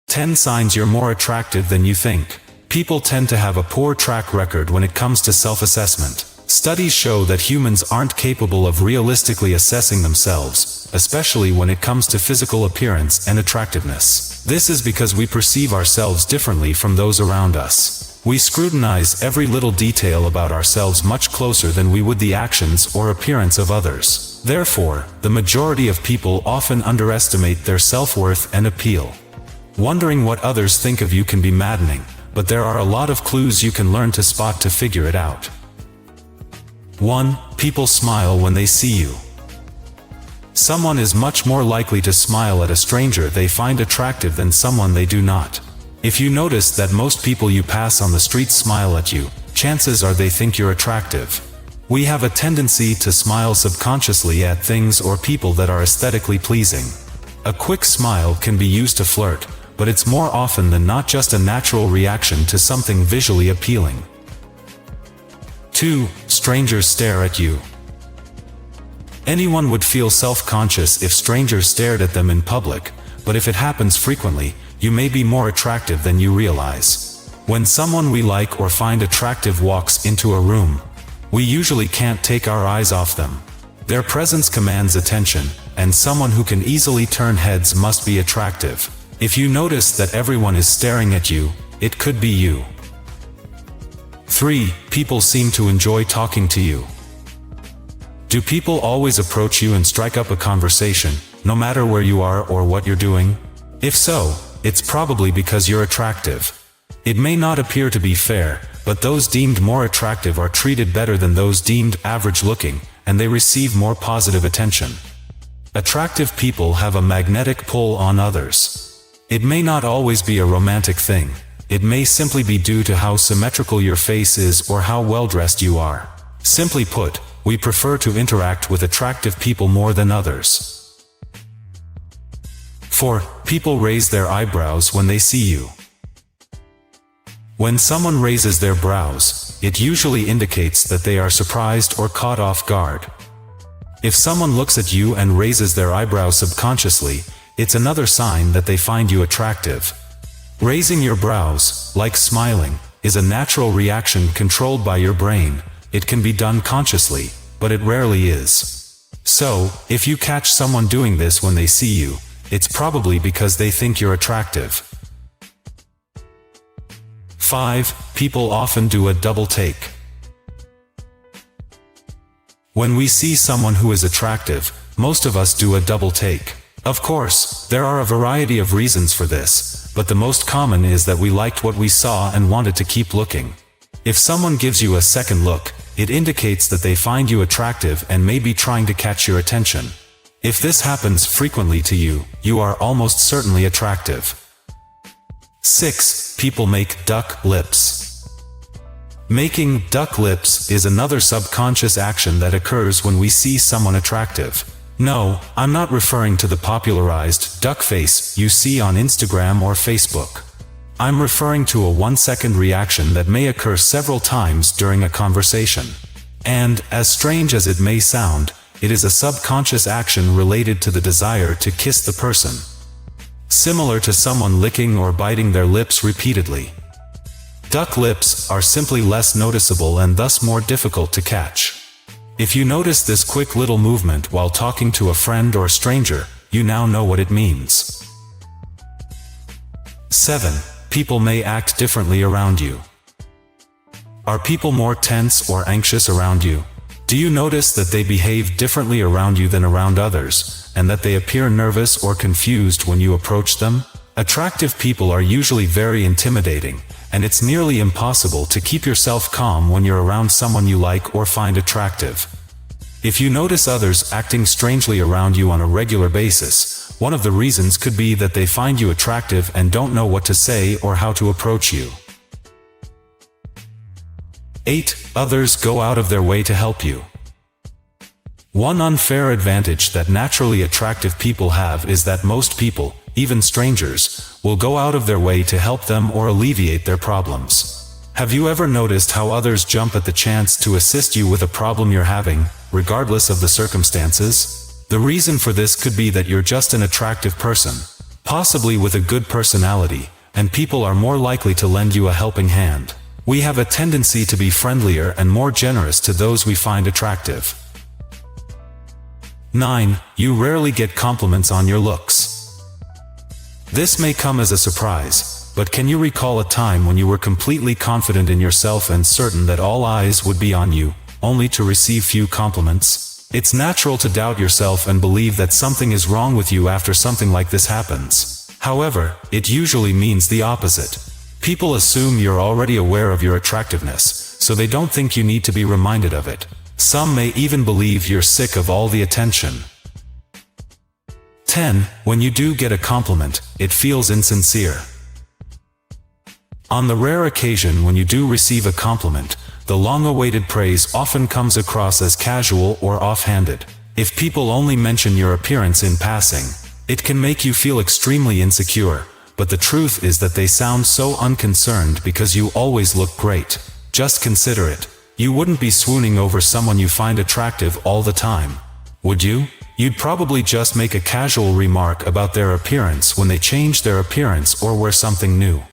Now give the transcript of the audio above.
10 signs you're more attractive than you think. People tend to have a poor track record when it comes to self-assessment. Studies show that humans aren't capable of realistically assessing themselves, especially when it comes to physical appearance and attractiveness. This is because we perceive ourselves differently from those around us. We scrutinize every little detail about ourselves much closer than we would the actions or appearance of others. Therefore, the majority of people often underestimate their self-worth and appeal. Wondering what others think of you can be maddening, but there are a lot of clues you can learn to spot to figure it out. 1. People smile when they see you. Someone is much more likely to smile at a stranger they find attractive than someone they do not. If you notice that most people you pass on the street smile at you, chances are they think you're attractive. We have a tendency to smile subconsciously at things or people that are aesthetically pleasing. A quick smile can be used to flirt, but it's more often than not just a natural reaction to something visually appealing. 2. Strangers stare at you. Anyone would feel self-conscious if strangers stared at them in public, but if it happens frequently, you may be more attractive than you realize. When someone we like or find attractive walks into a room, we usually can't take our eyes off them. Their presence commands attention, and someone who can easily turn heads must be attractive. If you notice that everyone is staring at you, it could be you. 3. People seem to enjoy talking to you. Do people always approach you and strike up a conversation, no matter where you are or what you're doing? If so, it's probably because you're attractive. It may not appear to be fair, but those deemed more attractive are treated better than those deemed average-looking, and they receive more positive attention. Attractive people have a magnetic pull on others. It may not always be a romantic thing. It may simply be due to how symmetrical your face is or how well-dressed you are. Simply put, we prefer to interact with attractive people more than others. 4. People raise their eyebrows when they see you. When someone raises their brows, it usually indicates that they are surprised or caught off guard. If someone looks at you and raises their eyebrows subconsciously, it's another sign that they find you attractive. Raising your brows, like smiling, is a natural reaction controlled by your brain. It can be done consciously, but it rarely is. So, if you catch someone doing this when they see you, it's probably because they think you're attractive. 5. People often do a double take. When we see someone who is attractive, most of us do a double take. Of course, there are a variety of reasons for this, but the most common is that we liked what we saw and wanted to keep looking. If someone gives you a second look, it indicates that they find you attractive and may be trying to catch your attention. If this happens frequently to you, you are almost certainly attractive. 6. People make duck lips. Making duck lips is another subconscious action that occurs when we see someone attractive. No, I'm not referring to the popularized duck face you see on Instagram or Facebook. I'm referring to a 1-second reaction that may occur several times during a conversation. And, as strange as it may sound, it is a subconscious action related to the desire to kiss the person. Similar to someone licking or biting their lips repeatedly. Duck lips are simply less noticeable and thus more difficult to catch. If you notice this quick little movement while talking to a friend or stranger, you now know what it means. 7. People may act differently around you. Are people more tense or anxious around you? Do you notice that they behave differently around you than around others, and that they appear nervous or confused when you approach them? Attractive people are usually very intimidating, and it's nearly impossible to keep yourself calm when you're around someone you like or find attractive. If you notice others acting strangely around you on a regular basis, one of the reasons could be that they find you attractive and don't know what to say or how to approach you. 8. Others go out of their way to help you. One unfair advantage that naturally attractive people have is that most people, even strangers, will go out of their way to help them or alleviate their problems. Have you ever noticed how others jump at the chance to assist you with a problem you're having, regardless of the circumstances? The reason for this could be that you're just an attractive person. possibly with a good personality, and people are more likely to lend you a helping hand. We have a tendency to be friendlier and more generous to those we find attractive. 9. You rarely get compliments on your looks. This may come as a surprise, but can you recall a time when you were completely confident in yourself and certain that all eyes would be on you, only to receive few compliments? It's natural to doubt yourself and believe that something is wrong with you after something like this happens. However, it usually means the opposite. People assume you're already aware of your attractiveness, so they don't think you need to be reminded of it. Some may even believe you're sick of all the attention. 10. When you do get a compliment, it feels insincere. On the rare occasion when you do receive a compliment, the long-awaited praise often comes across as casual or offhanded. If people only mention your appearance in passing, it can make you feel extremely insecure, but the truth is that they sound so unconcerned because you always look great. Just consider it. You wouldn't be swooning over someone you find attractive all the time, would you? You'd probably just make a casual remark about their appearance when they change their appearance or wear something new.